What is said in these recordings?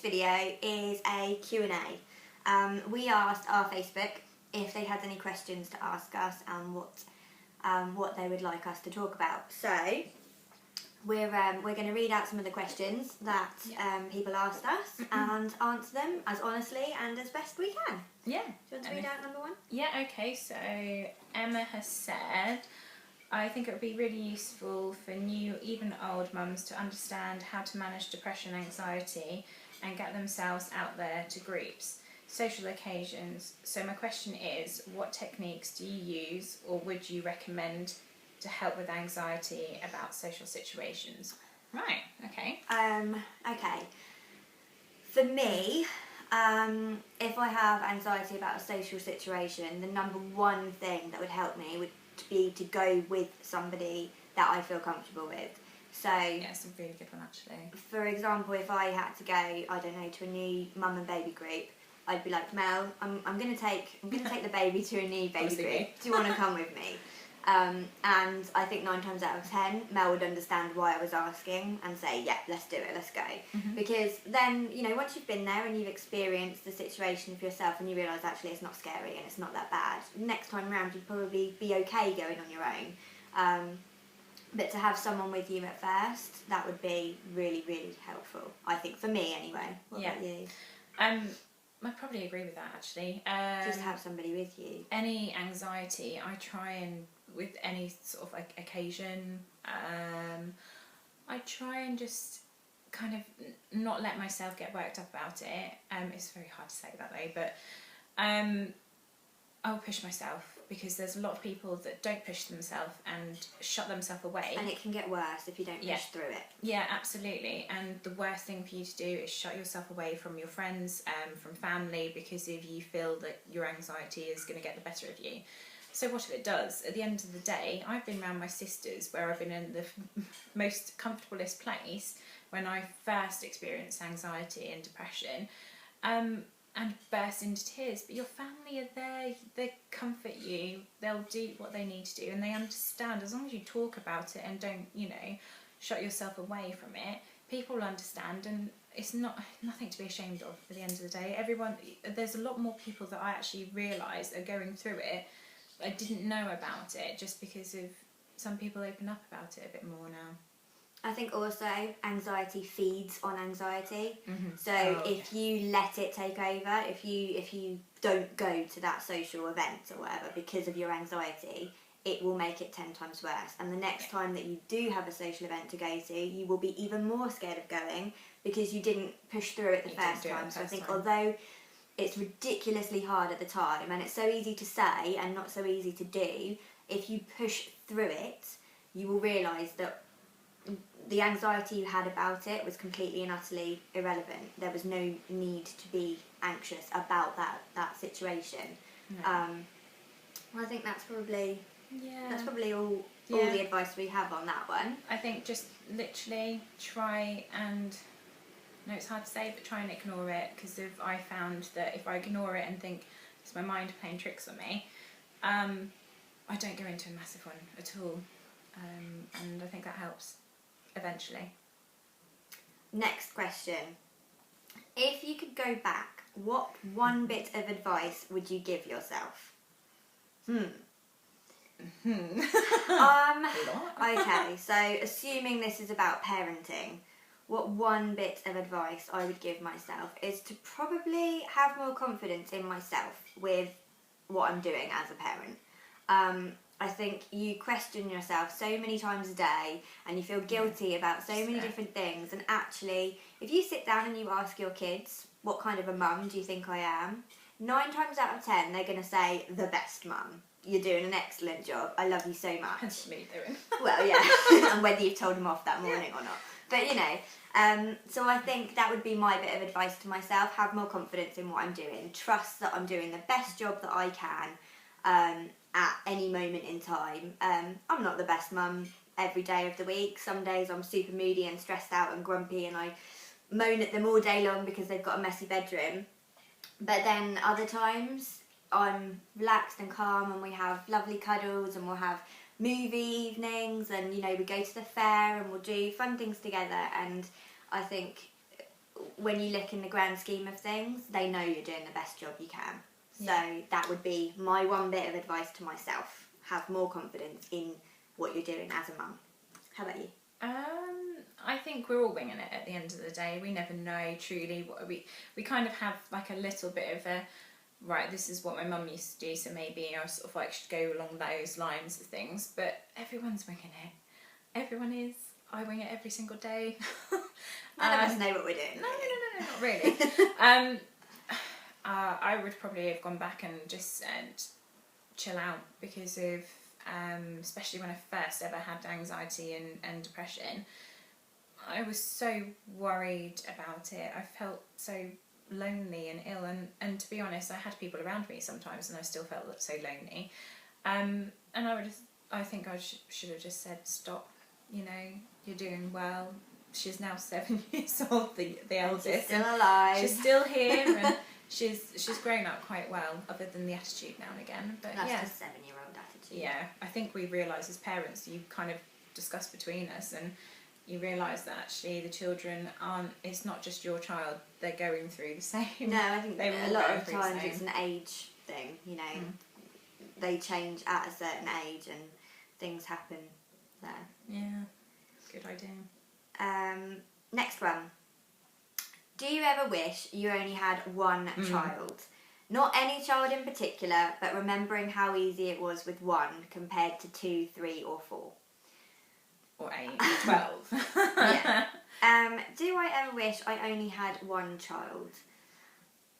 video is a Q&A. We asked our Facebook if they had any questions to ask us and what they would like us to talk about. So we're going to read out some of the questions that people asked us and answer them as honestly and as best we can. Yeah. Do you want to read out number one? Yeah, okay. So Emma has said, I think it would be really useful for new, even old mums to understand how to manage depression and anxiety and get themselves out there to groups, social occasions. So my question is, what techniques do you use or would you recommend to help with anxiety about social situations? Right, okay. Okay. For me, if I have anxiety about a social situation, the number one thing that would help me would be to go with somebody that I feel comfortable with. So yeah, it's a really good one actually. For example, if I had to go, I don't know, to a new mum and baby group, I'd be like, Mel, I'm gonna take the baby to a new baby group. Do you want to come with me? And I think 9 times out of 10, Mel would understand why I was asking and say, yeah, let's do it, let's go. Mm-hmm. Because then, you know, once you've been there and you've experienced the situation for yourself and you realise actually it's not scary and it's not that bad, next time round you'd probably be okay going on your own. But to have someone with you at first, that would be really, really helpful. I think, for me anyway. What about you? I'd probably agree with that actually. Just have somebody with you. Any anxiety, I try and, with any sort of like occasion, I try and just kind of not let myself get worked up about it. It's very hard to say that way, but I'll push myself, because there's a lot of people that don't push themselves and shut themselves away. And it can get worse if you don't push through it. Yeah, absolutely. And the worst thing for you to do is shut yourself away from your friends, from family, because if you feel that your anxiety is going to get the better of you. So what if it does? At the end of the day, I've been around my sisters where I've been in the most comfortablest place when I first experienced anxiety and depression, and burst into tears. But your family are there, they comfort you, they'll do what they need to do, and they understand. As long as you talk about it and don't, you know, shut yourself away from it, people understand, and it's nothing to be ashamed of at the end of the day. There's a lot more people that I actually realise are going through it. I didn't know about it just because of some people open up about it a bit more now. I think also anxiety feeds on anxiety. Mm-hmm. So if you let it take over, if you don't go to that social event or whatever because of your anxiety, it will make it 10 times worse. And the next time that you do have a social event to go to, you will be even more scared of going because you didn't push through it the first time. So I think although it's ridiculously hard at the time and it's so easy to say and not so easy to do, if you push through it, you will realise that the anxiety you had about it was completely and utterly irrelevant. There was no need to be anxious about that situation. No. I think that's probably all the advice we have on that one. I think just literally try and, no, it's hard to say, but try and ignore it, because if I found that if I ignore it and think it's my mind playing tricks on me, I don't go into a massive one at all, and I think that helps eventually. Next question. If you could go back, what one bit of advice would you give yourself? Okay, so assuming this is about parenting, what one bit of advice I would give myself is to probably have more confidence in myself with what I'm doing as a parent. I think you question yourself so many times a day and you feel guilty about so many different things, and actually if you sit down and you ask your kids, what kind of a mum do you think I am? 9 times out of 10 they're going to say, the best mum. You're doing an excellent job. I love you so much. Depends what you're doing. Well, yeah, and whether you've told them off that morning or not. But, you know, so I think that would be my bit of advice to myself. Have more confidence in what I'm doing. Trust that I'm doing the best job that I can at any moment in time. I'm not the best mum every day of the week. Some days I'm super moody and stressed out and grumpy and I moan at them all day long because they've got a messy bedroom. But then other times I'm relaxed and calm and we have lovely cuddles and we'll have movie evenings and, you know, we go to the fair and we'll do fun things together. And I think when you look in the grand scheme of things, they know you're doing the best job you can. So Yeah. that would be my one bit of advice to myself. Have more confidence in what you're doing as a mum. How about you? I think we're all winging it at the end of the day. We never know truly what we kind of have like a little bit of a, right, this is what my mum used to do, so maybe I sort of like should go along those lines of things. But everyone's winging it. Everyone is. I wing it every single day. None of us know what we're doing. No, not really. I would probably have gone back and just said, chill out, because of, especially when I first ever had anxiety and depression, I was so worried about it. I felt so lonely and ill, and to be honest, I had people around me sometimes and I still felt so lonely. And I think I should have just said, stop, you're doing well. She's now 7 years old, the eldest. She's still alive. She's still here, and she's grown up quite well, other than the attitude now and again. But That's yeah, just 7-year-old attitude. yeah, I think we realise as parents, you kind of discuss between us, and you realise that actually the children aren't. It's not just your child; they're going through the same. No, I think They will a lot go of through the times same. it's an age thing. They change at a certain age and things happen there. Yeah, good idea. Next one. Do you ever wish you only had one child? Not any child in particular, but remembering how easy it was with one compared to 2, 3 or 4. Or 8, or 12. Yeah. Do I ever wish I only had one child?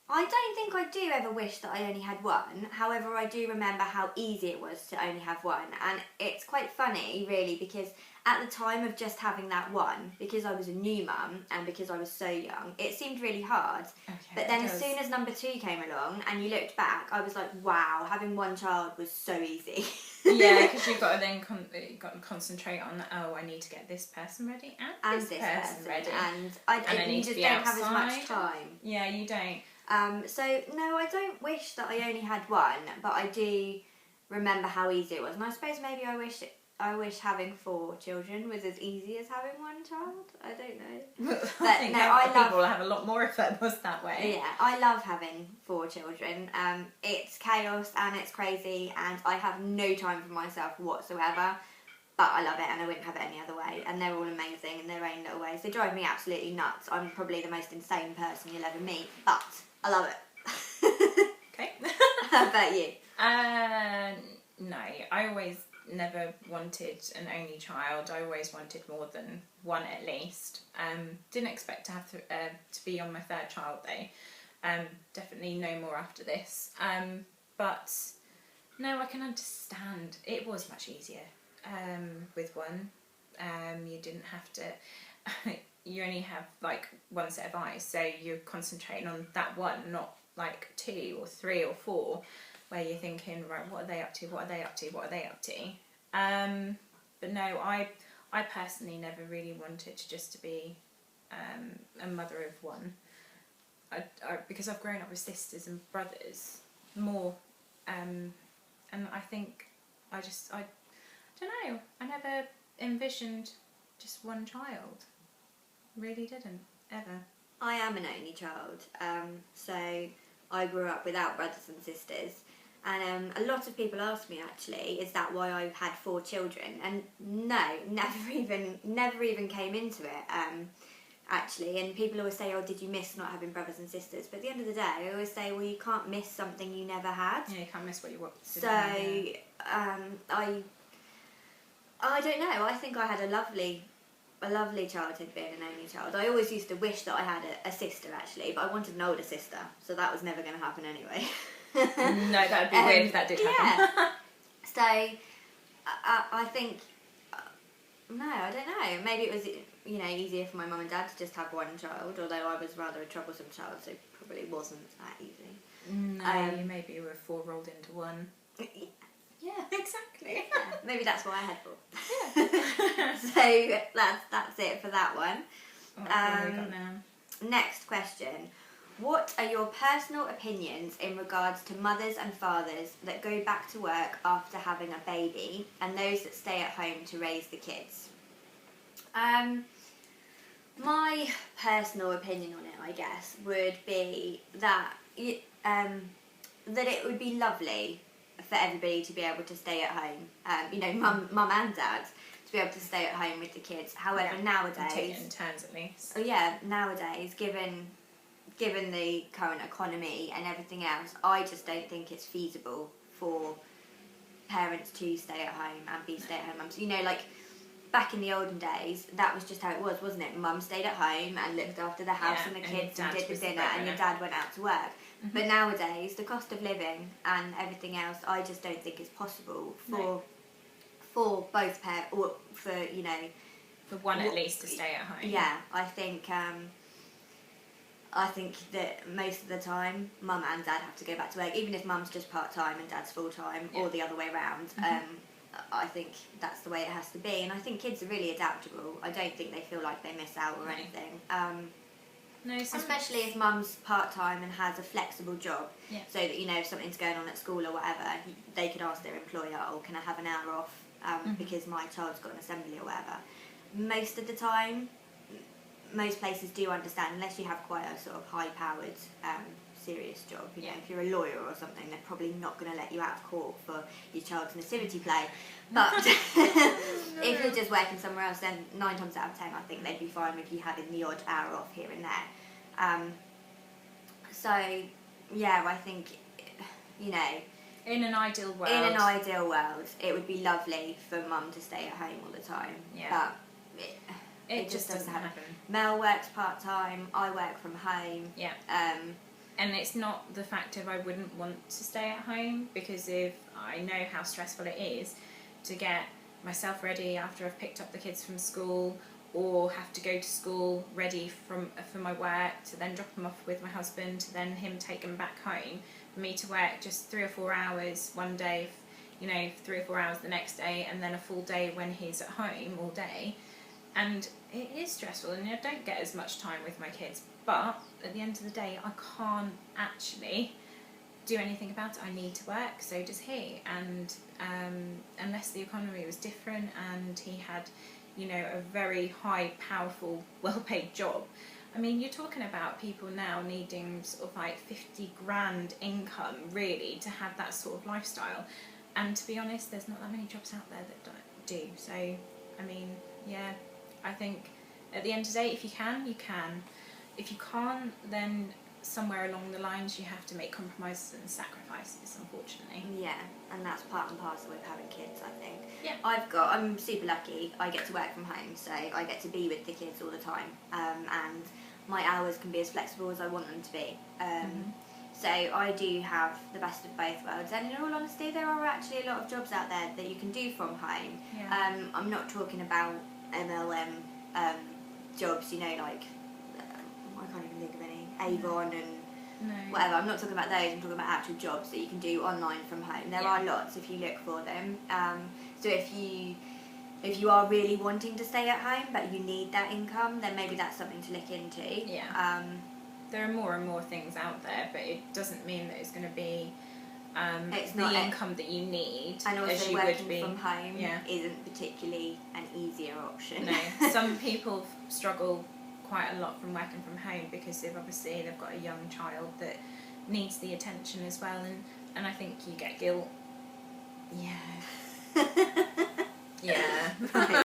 I don't think I do ever wish that I only had one. However, I do remember how easy it was to only have one. And it's quite funny, really, because at the time of just having that one, because I was a new mum and because I was so young, it seemed really hard. Okay, But then it as does. soon as number 2 came along and you looked back, I was like, wow, having one child was so easy. Yeah, because you've got to then concentrate on, I need to get this person ready and this person ready. And I you need to just be don't have as much outside. time. Yeah, you don't. So no, I don't wish that I only had one, but I do remember how easy it was. And I suppose maybe I wish having 4 children was as easy as having one child. I don't know. I think no, I love- people will have a lot more if it was that way. Yeah, I love having 4 children. It's chaos and it's crazy, and I have no time for myself whatsoever. But I love it, and I wouldn't have it any other way. And they're all amazing in their own little ways. They drive me absolutely nuts. I'm probably the most insane person you'll ever meet, but I love it. Okay. How about you? No, I always never wanted an only child. I always wanted more than one at least. Didn't expect to have to be on my 3rd child though. Definitely no more after this. But no, I can understand. It was much easier with one. You didn't have to. You only have like one set of eyes, so you're concentrating on that one, not like 2 or 3 or 4, where you're thinking, right, what are they up to? What are they up to? What are they up to? But no, I personally never really wanted to be a mother of one. Because I've grown up with sisters and brothers more, and I think I don't know. I never envisioned just one child. Really didn't ever. I am an only child, so I grew up without brothers and sisters. And a lot of people ask me, actually, is that why I had 4 children? And no, never even came into it, actually. And people always say, oh, did you miss not having brothers and sisters? But at the end of the day, I always say, well, you can't miss something you never had. Yeah, you can't miss what you want. So, I don't know. I think I had a lovely childhood being an only child. I always used to wish that I had a sister, actually, but I wanted an older sister, so that was never going to happen anyway. No, that would be weird if that did happen. Yeah. So, I think, no, I don't know. Maybe it was, easier for my mum and dad to just have one child, although I was rather a troublesome child, so it probably wasn't that easy. No, you maybe were 4 rolled into one. Yeah, exactly. Yeah, maybe that's why I had 4. Yeah. So that's it for that one. What have we got now? Next question. What are your personal opinions in regards to mothers and fathers that go back to work after having a baby and those that stay at home to raise the kids? My personal opinion on it, I guess, would be that that it would be lovely for everybody to be able to stay at home. Mum and dad to be able to stay at home with the kids. However, nowadays, take it in turns at least. Oh yeah, nowadays, given the current economy and everything else, I just don't think it's feasible for parents to stay at home and be stay-at-home mums. Back in the olden days, that was just how it was, wasn't it? Mum stayed at home and looked after the house and the kids and did the dinner, and your dad went out to work. Mm-hmm. But nowadays, the cost of living and everything else, I just don't think is possible for both parents, or for one at least to stay at home. Yeah, I think that most of the time, mum and dad have to go back to work, even if mum's just part-time and dad's full-time, or the other way around. Mm-hmm. I think that's the way it has to be, and I think kids are really adaptable. I don't think they feel like they miss out or anything. Especially if mum's part-time and has a flexible job, so that if something's going on at school or whatever, they could ask their employer, "Oh, can I have an hour off because my child's got an assembly or whatever." Most of the time, most places do understand, unless you have quite a sort of high-powered, serious job. If you're a lawyer or something, they're probably not going to let you out of court for your child's nativity play. But if you're just working somewhere else, then 9 times out of 10, I think they'd be fine with you having the odd hour off here and there. I think, in an ideal world. In an ideal world, it would be lovely for mum to stay at home all the time. Yeah. But it just doesn't happen. Mel works part-time, I work from home. Yeah. And it's not the fact of I wouldn't want to stay at home, because if I know how stressful it is to get myself ready after I've picked up the kids from school, or have to go to school ready for my work, to then drop them off with my husband, to then him take them back home, for me to work just 3 or 4 hours one day, 3 or 4 hours the next day, and then a full day when he's at home all day. And it is stressful, and I don't get as much time with my kids. But at the end of the day, I can't actually do anything about it. I need to work, so does he. And unless the economy was different and he had, a very high, powerful, well-paid job. I mean, you're talking about people now needing sort of like 50 grand income, really, to have that sort of lifestyle. And to be honest, there's not that many jobs out there that do. So, I mean, yeah, I think at the end of the day, if you can, you can. If you can't, then somewhere along the lines you have to make compromises and sacrifices, unfortunately. Yeah, and that's part and parcel with having kids, I think. Yeah. I'm super lucky. I get to work from home, so I get to be with the kids all the time. And my hours can be as flexible as I want them to be. So I do have the best of both worlds. And in all honesty, there are actually a lot of jobs out there that you can do from home. Yeah. I'm not talking about MLM jobs, I can't even think of any, Avon and whatever. I'm not talking about those, I'm talking about actual jobs that you can do online from home. There are lots if you look for them. So if you are really wanting to stay at home but you need that income, then maybe that's something to look into. Yeah. There are more and more things out there, but it doesn't mean that it's going to be it's the not income that you need, and also as you working would be from home isn't particularly an easier option. No, some people struggle quite a lot from working from home because they've got a young child that needs the attention as well, and I think you get guilt. Yeah. Yeah.